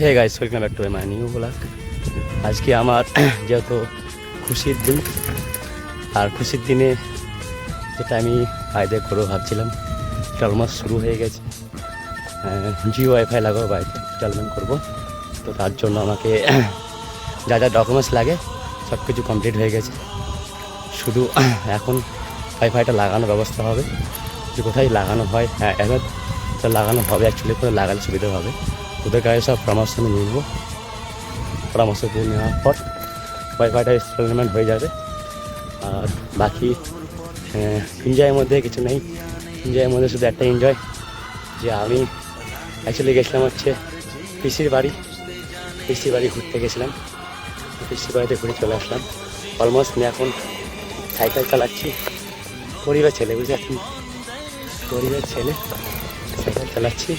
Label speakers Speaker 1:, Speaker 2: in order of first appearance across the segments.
Speaker 1: Hey guys, welcome back to my new blog. আজকে আমার যেহেতু খুশির দিন, আর খুশির দিনে যেটা আমি আয়দা করবো ভাবছিলাম, এটা অলমোস্ট শুরু হয়ে গেছে। জিও ওয়াইফাই লাগাবো বাড়িতে, ইনস্টলমেন্ট করবো। তো তার জন্য আমাকে যা যা ডকুমেন্টস লাগে সব কিছু কমপ্লিট হয়ে গেছে। শুধু এখন ওয়াইফাইটা লাগানোর ব্যবস্থা হবে, যে কোথায় লাগানো হয়। এবার তো লাগানো হবে, অ্যাকচুয়ালি করে লাগালে সুবিধা হবে। ওদের কাছে সব পরামর্শ আমি নিয়ে নেবো। পরামর্শ দিয়ে নেওয়ার পর ওয়াইফাইটা ইনস্টলমেন্ট হয়ে যাবে। আর বাকি এনজয়ের মধ্যে কিছু নেই। এনজয়ের মধ্যে শুধু একটা এনজয়, যে আমি অ্যাকচুয়ালি গেছিলাম হচ্ছে পিসির বাড়ি ঘুরতে গেছিলাম। পিসির বাড়িতে ঘুরে চলে আসলাম। অলমোস্ট আমি এখন সাইকেল চালাচ্ছি। গরিবের ছেলে, বুঝতে পারছি, গরিবের ছেলে সাইকেল চালাচ্ছি।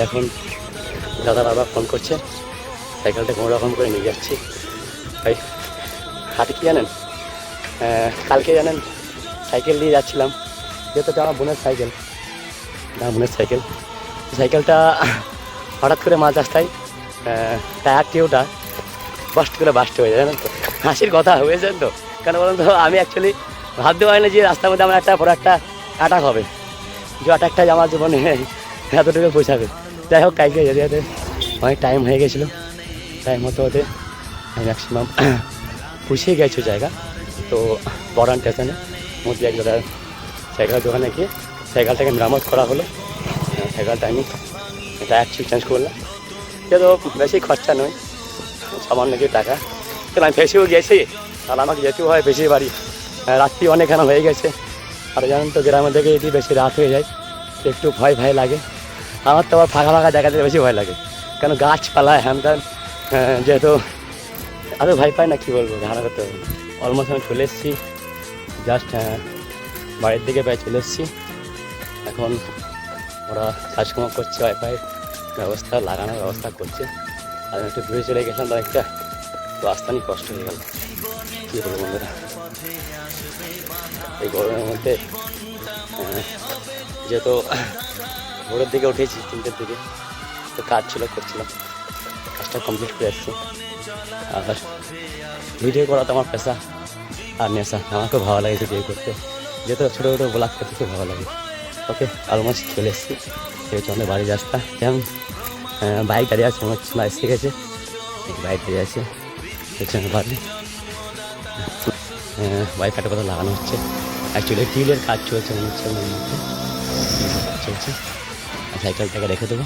Speaker 1: এখন দাদা বাবা ফোন করছে, সাইকেলটা কোনো রকম করে নিয়ে যাচ্ছি। ভাই হাতে কি জানেন, কালকে জানেন সাইকেল নিয়ে যাচ্ছিলাম, যেহেতু আমার বোনের সাইকেল, সাইকেলটা হঠাৎ করে মাঝ রাস্তায় টায়ার টিউটা বাস্ট হয়ে যায়, জানেন তো। হাসির কথা হয়েছেন তো, কেন বলুন তো, আমি অ্যাকচুয়ালি ভাবতে পারি না যে রাস্তার মধ্যে আমার একটা বড় একটা অ্যাটাক হবে, যে অ্যাটাকটাই আমার জীবনে এতটুকু পৌঁছাবে। যাই হোক, কালকে যেতে অনেক টাইম হয়ে গেছিলো। টাইম হতে আমি ম্যাক্সিমাম পুষে গেছি জায়গা। তো বড়ান স্টেশনে মধ্যে এক জায়গায় সাইকেলের দোকানে গিয়ে সাইকেলটাকে মেরামত করা হলো। সাইকেলটা আমি টায়ার চেঞ্জ করলাম, যেহেতু বেশি খরচা নয়, সামান্য কিছু টাকা। কিন্তু আমি ফেসেও গেছি, আর আমাকে যেতেও হয় বেশি বাড়ি, রাত্রি অনেকখানা হয়ে গেছে। আর জানেন তো, গ্রামের দিকে যদি বেশি রাত হয়ে যায় একটু ভয় লাগে। আমার তো আবার ফাঁকা জায়গাতে বেশি ভয় লাগে, কেন গাছপালা হ্যান ত্যান, যেহেতু আরও ভয় পাই না, কী বলবো, ধারণা করতে হবে। অলমোস্ট আমি চলে এসেছি, জাস্ট বাড়ির দিকে প্রায় চলে এসেছি। এখন ওরা কাজকর্ম করছে, ওয়াইফাই লাগানোর ব্যবস্থা করছে। আর আমি একটু ঘুরে চলে গেছিলাম একটা, তো আসতে কষ্ট হয়ে গেল। কী বলবো বন্ধুরা, এই গরমের মধ্যে যেহেতু ভোরের দিকে উঠেছি 3টের দিকে, তো কাজ করছিলাম, কাজটা কমপ্লিট করে এসেছি। আর ভিডিও করা তো আমার পেশা আর নেশা, আমার খুব ভালো লাগে ভিডিও করতে, যেহেতু ছোটো ছোটো ব্লগ করতে খুব ভালো লাগে। ওকে, অলমোস্ট চলে এসেছি। এই চলে বাড়ি রাস্তা, যেমন বাইক দাঁড়িয়ে আছে, মনে হচ্ছে না এসে গেছে। বাইক দাঁড়িয়ে আছে পেছনে বাড়ি। ওয়াইফাইটা কোথাও লাগানো হচ্ছে, অ্যাকচুয়ালি টিউলের কাজ চলছে মনে হচ্ছে, চলছে। সাইকেলটাকে রেখে দেবো,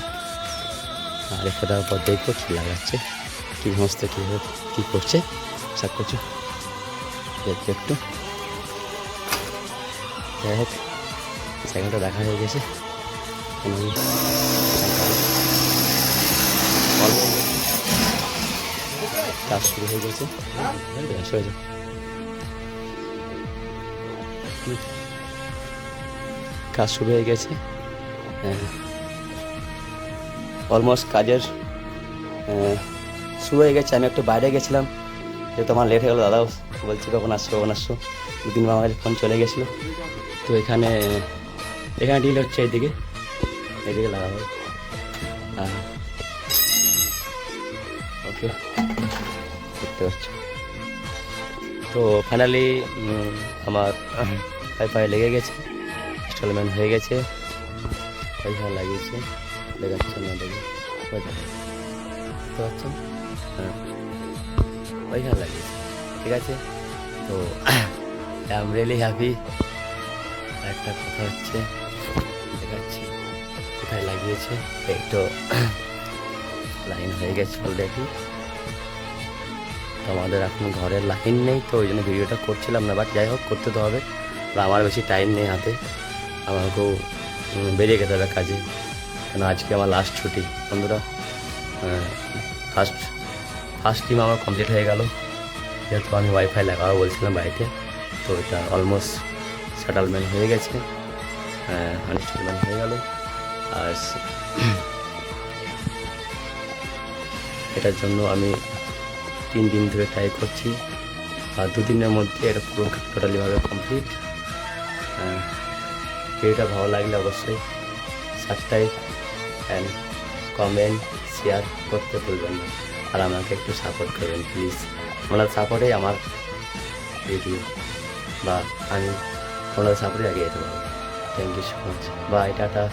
Speaker 1: আর রেখে দেওয়ার পর দেখবো কী লাগাচ্ছে, কী সমস্ত কী করছে সব কিছু দেখবো একটু। যাই হোক, সাইকেলটা দেখা হয়ে গেছে। কাজ শুরু হয়ে গেছে, কাজ শুরু হয়ে গেছে। অলমোস্ট কাজের শুরু হয়ে গেছে। আমি একটু বাইরে গেছিলাম, যেহেতু আমার লেট হয়ে গেলো। দাদাও বলছি কখন আসছো 2 দিন আমার ফোন চলে গেছিলো। তো এখানে ডিল হচ্ছে, এইদিকে লাগাবো। ওকে, দেখতে পাচ্ছি। তো ফাইনালি আমার ওয়াইফাই লেগে গেছে, ইনস্টলমেন্ট হয়ে গেছে। ওয়াইফাই লাগিয়েছে, দেখাচ্ছে না, দেখতে পাচ্ছেন? হ্যাঁ, ওয়াইফাই লাগিয়েছে, ঠিক আছে। তো আই এম রিয়েলি হ্যাপি। একটা কথা হচ্ছে, দেখাচ্ছি কোথায় লাগিয়েছে। একটু লাইন হয়ে গেছে অলরেডি। তো আমাদের এখন ঘরের লাইন নেই, তো ওই জন্য ভিডিওটা করছিলাম না, বাট যাই হোক, করতে তো হবে। আমার বেশি টাইম নেই হাতে, আমাকেও বেরিয়ে যেতে হবে কাজে, কেন আজকে আমার লাস্ট ছুটি বন্ধুরা। ফার্স্ট টিম আমার কমপ্লিট হয়ে গেল, যেহেতু আমি ওয়াইফাই লাগাবো বলছিলাম বাড়িতে। তো এটা অলমোস্ট সেটেলমেন্ট হয়ে গেছে, আনস্টেলমেন্ট হয়ে গেল। আর এটার জন্য আমি 3 দিন ধরে ট্রাই করছি, আর 2 দিনের মধ্যে এটা পুরো টোটালিভাবে কমপ্লিট। ভিডিওটা ভালো লাগলে অবশ্যই subscribe and comment, share share করতে ভুলবেন না, আর আমাকে একটু সাপোর্ট করবেন প্লিজ। আপনার সাপোর্টে আমার ভিডিও বা আমি আপনাদের সাপোর্টে আগে যেতে পারবো। Thank you so much, bye, tata.